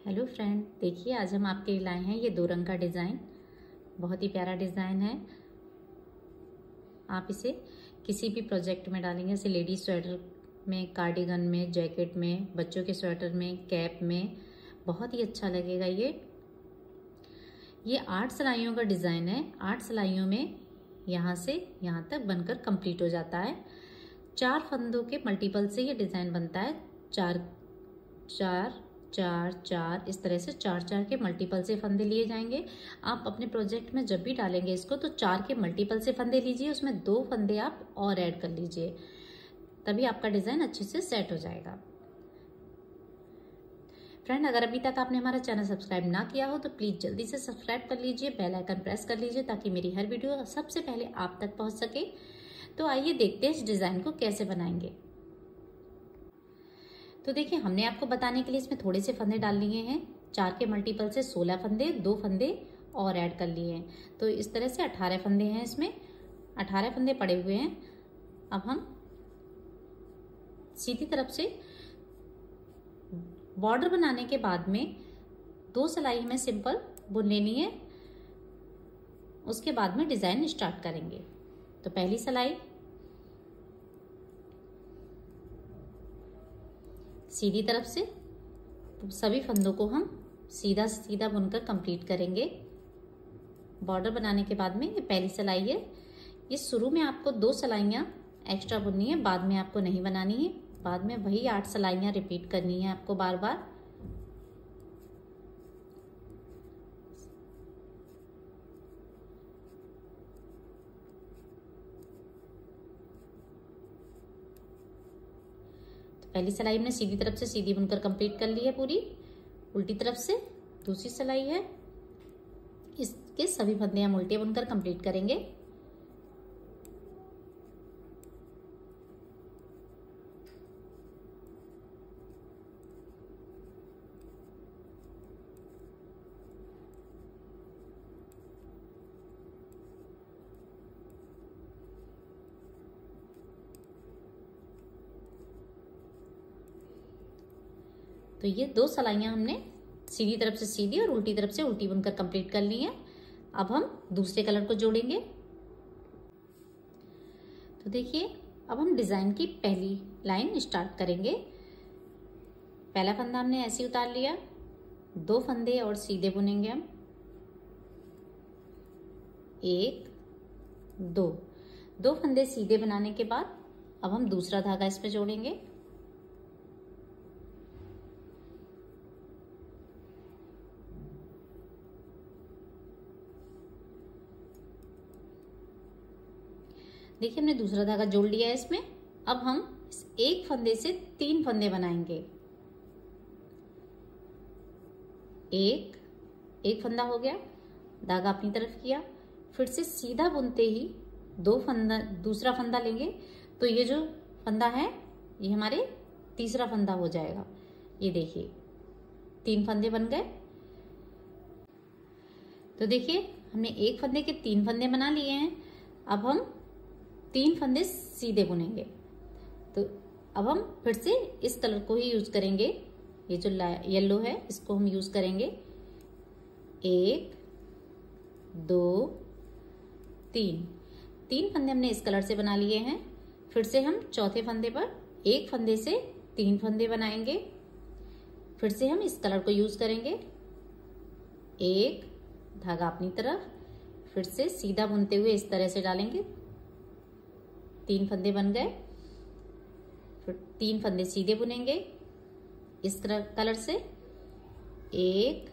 Hello friend, देखिए आज हम आपके लिए लाए हैं ये 2 रंग का डिज़ाइन। बहुत ही प्यारा डिज़ाइन है। आप इसे किसी भी प्रोजेक्ट में डालेंगे, जैसे लेडीज स्वेटर में, कार्डिगन में, जैकेट में, बच्चों के स्वेटर में, कैप में, बहुत ही अच्छा लगेगा। ये 8 सिलाइयों का डिज़ाइन है। 8 सिलाइयों में यहाँ से यहाँ तक बनकर कंप्लीट हो जाता है। 4 फंदों के मल्टीपल से ये डिज़ाइन बनता है। 4 4 4 4 इस तरह से 4 4 के मल्टीपल से फंदे लिए जाएंगे। आप अपने प्रोजेक्ट में जब भी डालेंगे इसको तो 4 के मल्टीपल से फंदे लीजिए, उसमें 2 फंदे आप और ऐड कर लीजिए, तभी आपका डिज़ाइन अच्छे से सेट हो जाएगा। फ्रेंड, अगर अभी तक आपने हमारा चैनल सब्सक्राइब ना किया हो तो प्लीज़ जल्दी से सब्सक्राइब कर लीजिए, बेल आइकन प्रेस कर लीजिए ताकि मेरी हर वीडियो सबसे पहले आप तक पहुँच सके। तो आइए देखते हैं इस डिज़ाइन को कैसे बनाएंगे। तो देखिए, हमने आपको बताने के लिए इसमें थोड़े से फंदे डाल लिए हैं। 4 के मल्टीपल से 16 फंदे, 2 फंदे और ऐड कर लिए हैं, तो इस तरह से 18 फंदे हैं। इसमें 18 फंदे पड़े हुए हैं। अब हम सीधी तरफ से बॉर्डर बनाने के बाद में 2 सिलाई हमें सिंपल बुन लेनी है, उसके बाद में डिजाइन स्टार्ट करेंगे। तो पहली सिलाई सीधी तरफ से सभी फंदों को हम सीधा सीधा बुनकर कंप्लीट करेंगे। बॉर्डर बनाने के बाद में ये पहली सिलाई है। ये शुरू में आपको 2 सिलाइयाँ एक्स्ट्रा बुननी है, बाद में आपको नहीं बनानी है। बाद में वही 8 सिलाइयाँ रिपीट करनी है आपको बार बार। पहली सिलाई हमने सीधी तरफ से सीधी बुनकर कंप्लीट कर ली है पूरी। उल्टी तरफ से दूसरी सिलाई है, इसके सभी फंदे हम उल्टे बुनकर कंप्लीट करेंगे। तो ये 2 सिलाइयाँ हमने सीधी तरफ से सीधी और उल्टी तरफ से उल्टी बुनकर कंप्लीट कर ली हैं। अब हम दूसरे कलर को जोड़ेंगे। तो देखिए, अब हम डिजाइन की पहली लाइन स्टार्ट करेंगे। पहला फंदा हमने ऐसे उतार लिया, 2 फंदे और सीधे बुनेंगे हम। 1 2 फंदे सीधे बनाने के बाद अब हम दूसरा धागा इस पे जोड़ेंगे। देखिए, हमने दूसरा धागा जोड़ लिया है इसमें। अब हम इस एक फंदे से 3 फंदे बनाएंगे। एक फंदा हो गया, धागा अपनी तरफ किया, फिर से सीधा बुनते ही 2 फंदा, दूसरा फंदा लेंगे तो ये जो फंदा है ये हमारे तीसरा फंदा हो जाएगा। ये देखिए 3 फंदे बन गए। तो देखिए, हमने एक फंदे के 3 फंदे बना लिए हैं। अब हम 3 फंदे सीधे बुनेंगे। तो अब हम फिर से इस कलर को ही यूज करेंगे। ये जो येलो है इसको हम यूज करेंगे। 1 2 3 फंदे हमने इस कलर से बना लिए हैं। फिर से हम चौथे फंदे पर एक फंदे से 3 फंदे बनाएंगे। फिर से हम इस कलर को यूज करेंगे। 1 धागा अपनी तरफ, फिर से सीधा बुनते हुए इस तरह से डालेंगे। 3 फंदे बन गए। फिर 3 फंदे सीधे बुनेंगे इस कलर से। 1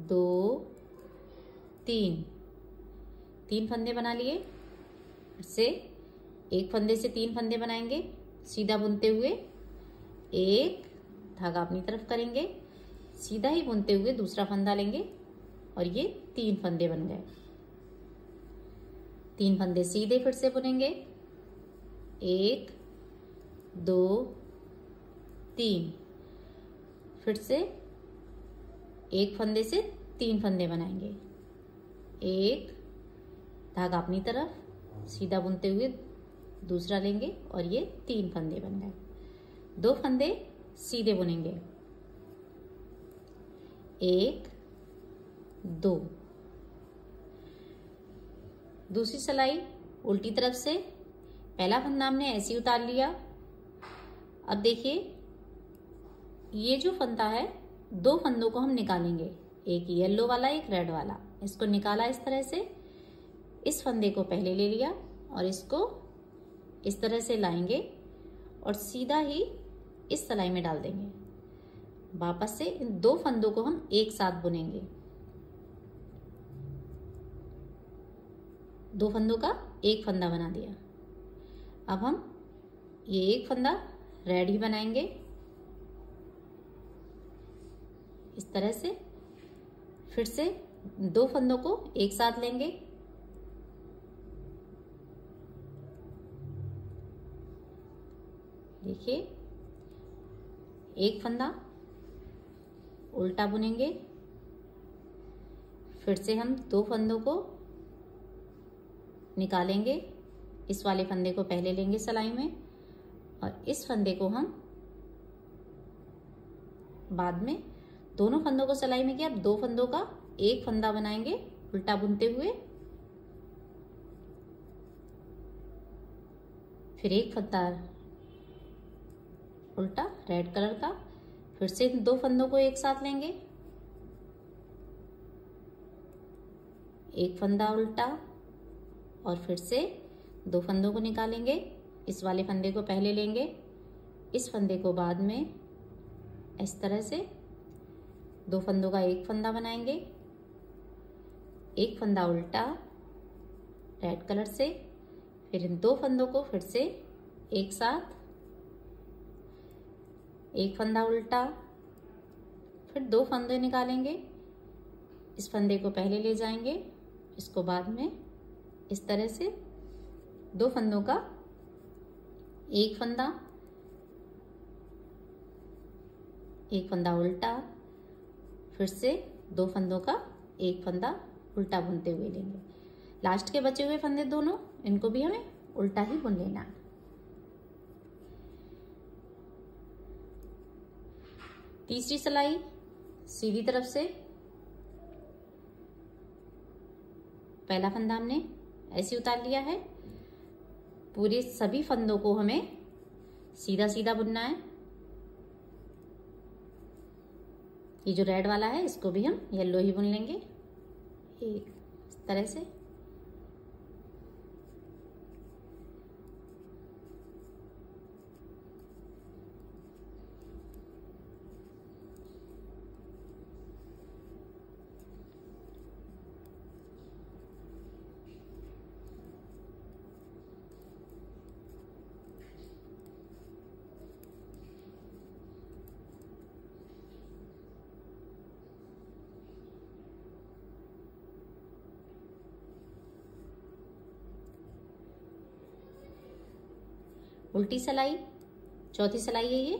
2 3 फंदे बना लिए। फिर से एक फंदे से 3 फंदे बनाएंगे सीधा बुनते हुए। 1 धागा अपनी तरफ करेंगे, सीधा ही बुनते हुए दूसरा फंदा लेंगे और ये 3 फंदे बन गए। 3 फंदे सीधे फिर से बुनेंगे। 1 2 3 फिर से एक फंदे से 3 फंदे बनाएंगे। 1 धागा अपनी तरफ, सीधा बुनते हुए दूसरा लेंगे और ये 3 फंदे बन गए। 2 फंदे सीधे बुनेंगे। 1 2। दूसरी सिलाई उल्टी तरफ से पहला फंदा हमने ऐसे ही उतार लिया। अब देखिए ये जो फंदा है, दो फंदों को हम निकालेंगे, एक येलो वाला एक रेड वाला। इसको निकाला इस तरह से, इस फंदे को पहले ले लिया और इसको इस तरह से लाएंगे और सीधा ही इस सिलाई में डाल देंगे। वापस से इन दो फंदों को हम एक साथ बुनेंगे। दो फंदों का एक फंदा बना दिया। अब हम ये एक फंदा रेड ही बनाएंगे इस तरह से। फिर से दो फंदों को एक साथ लेंगे, देखिए एक फंदा उल्टा बुनेंगे। फिर से हम दो फंदों को निकालेंगे, इस वाले फंदे को पहले लेंगे सिलाई में और इस फंदे को हम बाद में, दोनों फंदों को सिलाई में किया। अब दो फंदों का एक फंदा बनाएंगे उल्टा बुनते हुए, फिर एक फंदा उल्टा रेड कलर का। फिर से दो फंदों को एक साथ लेंगे, एक फंदा उल्टा और फिर से दो फंदों को निकालेंगे, इस वाले फंदे को पहले लेंगे, इस फंदे को बाद में, इस तरह से दो फंदों का एक फंदा बनाएंगे, एक फंदा उल्टा रेड कलर से। फिर इन दो फंदों को फिर से एक साथ, एक फंदा उल्टा, फिर दो फंदे निकालेंगे, इस फंदे को पहले ले जाएंगे, इसको बाद में, इस तरह से दो फंदों का एक फंदा उल्टा, फिर से दो फंदों का एक फंदा उल्टा बुनते हुए लेंगे। लास्ट के बचे हुए फंदे दोनों, इनको भी हमें उल्टा ही बुन लेना है। तीसरी सिलाई सीधी तरफ से पहला फंदा हमने ऐसे उतार लिया है। पूरे सभी फंदों को हमें सीधा सीधा बुनना है। ये जो रेड वाला है इसको भी हम येलो ही बुन लेंगे, एक इस तरह से। उल्टी सिलाई, चौथी सिलाई है ये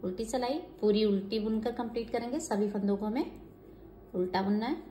उल्टी सिलाई। पूरी उल्टी बुनकर कंप्लीट करेंगे। सभी फंदों को हमें उल्टा बुनना है।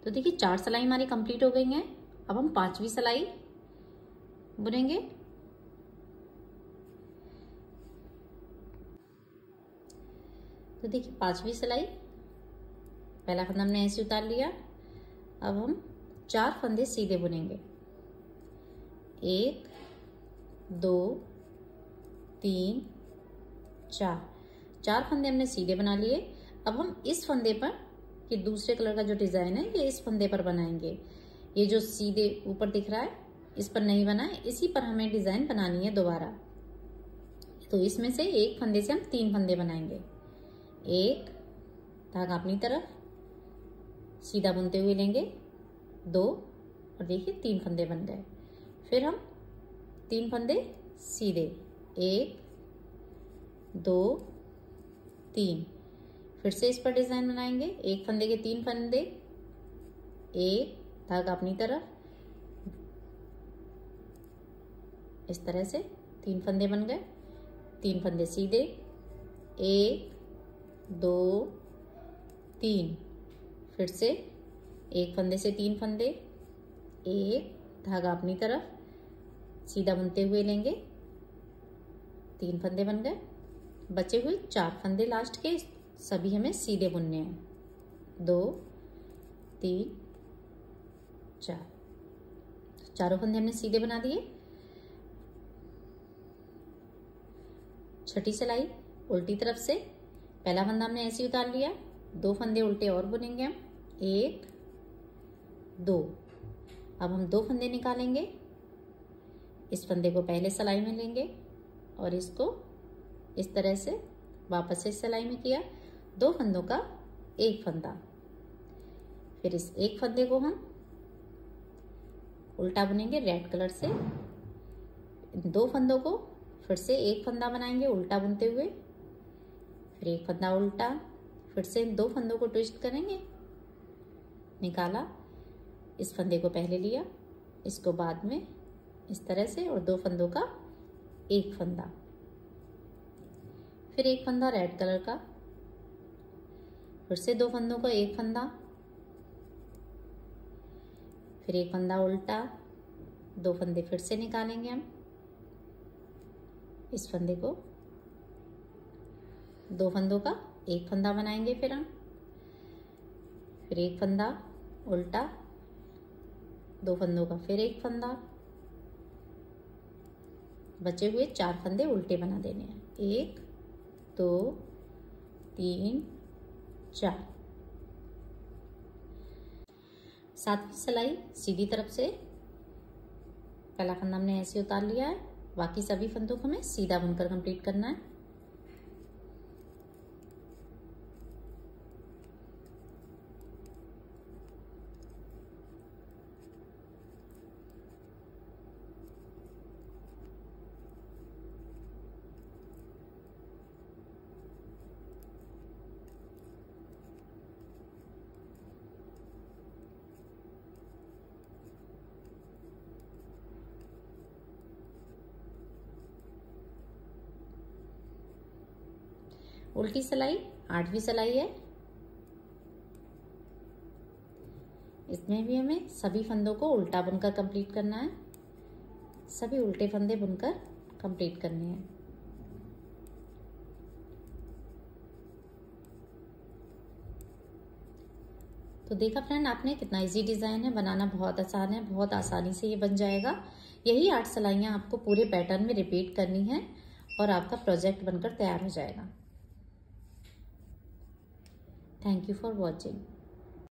तो देखिए चार सिलाई हमारी कंप्लीट हो गई हैं। अब हम पांचवी सिलाई बुनेंगे। तो देखिए पांचवी सिलाई, पहला फंदा हमने ऐसे उतार लिया। अब हम चार फंदे सीधे बुनेंगे, 1 2 3 4। चार फंदे हमने सीधे बना लिए। अब हम इस फंदे पर, ये दूसरे कलर का जो डिजाइन है ये इस फंदे पर बनाएंगे। ये जो सीधे ऊपर दिख रहा है इस पर नहीं बना है, इसी पर हमें डिजाइन बनानी है दोबारा। तो इसमें से एक फंदे से हम 3 फंदे बनाएंगे। एक धागा अपनी तरफ सीधा बुनते हुए लेंगे, 2 और देखिए 3 फंदे बन गए। फिर हम 3 फंदे सीधे, 1 2 3। फिर से इस पर डिजाइन बनाएंगे। एक फंदे के 3 फंदे, एक धागा अपनी तरफ, इस तरह से 3 फंदे बन गए। 3 फंदे सीधे, 1 2 3, फिर से 1 फंदे से 3 फंदे, 1, धागा अपनी तरफ सीधा बुनते हुए लेंगे, 3 फंदे बन गए। बचे हुए 4 फंदे लास्ट के सभी हमें सीधे बुनने हैं, 2 3 4, चारों फंदे हमने सीधे बना दिए। छठी सिलाई उल्टी तरफ से पहला फंदा हमने ऐसे उतार लिया, 2 फंदे उल्टे और बुनेंगे हम, 1 2। अब हम 2 फंदे निकालेंगे, इस फंदे को पहले सिलाई में लेंगे और इसको इस तरह से वापस से सिलाई में किया, 2 फंदों का 1 फंदा। फिर इस 1 फंदे को हम उल्टा बुनेंगे रेड कलर से, 2 फंदों को फिर से 1 फंदा बनाएंगे उल्टा बुनते हुए, फिर 1 फंदा उल्टा, फिर से इन 2 फंदों को ट्विस्ट करेंगे, निकाला, इस फंदे को पहले लिया, इसको बाद में इस तरह से, और 2 फंदों का 1 फंदा, फिर 1 फंदा रेड कलर का, फिर से 2 फंदों का 1 फंदा, फिर 1 फंदा उल्टा, 2 फंदे फिर से निकालेंगे हम, इस फंदे को 2 फंदों का 1 फंदा बनाएंगे, फिर हम फिर 1 फंदा उल्टा, 2 फंदों का फिर 1 फंदा, बचे हुए 4 फंदे उल्टे बना देने हैं, 1 2 3 4। 7वीं सिलाई सीधी तरफ से पहला फंदा हमने ऐसे उतार लिया है, बाकी सभी फंदों को हमें सीधा बुनकर कंप्लीट करना है। उल्टी सिलाई 8वीं सिलाई है, इसमें भी हमें सभी फंदों को उल्टा बुनकर कंप्लीट करना है, सभी उल्टे फंदे बुनकर कंप्लीट करने हैं। तो देखा फ्रेंड आपने कितना इजी डिजाइन है, बनाना बहुत आसान है, बहुत आसानी से ये बन जाएगा। यही 8 सिलाइयां आपको पूरे पैटर्न में रिपीट करनी है और आपका प्रोजेक्ट बनकर तैयार हो जाएगा। Thank you for watching.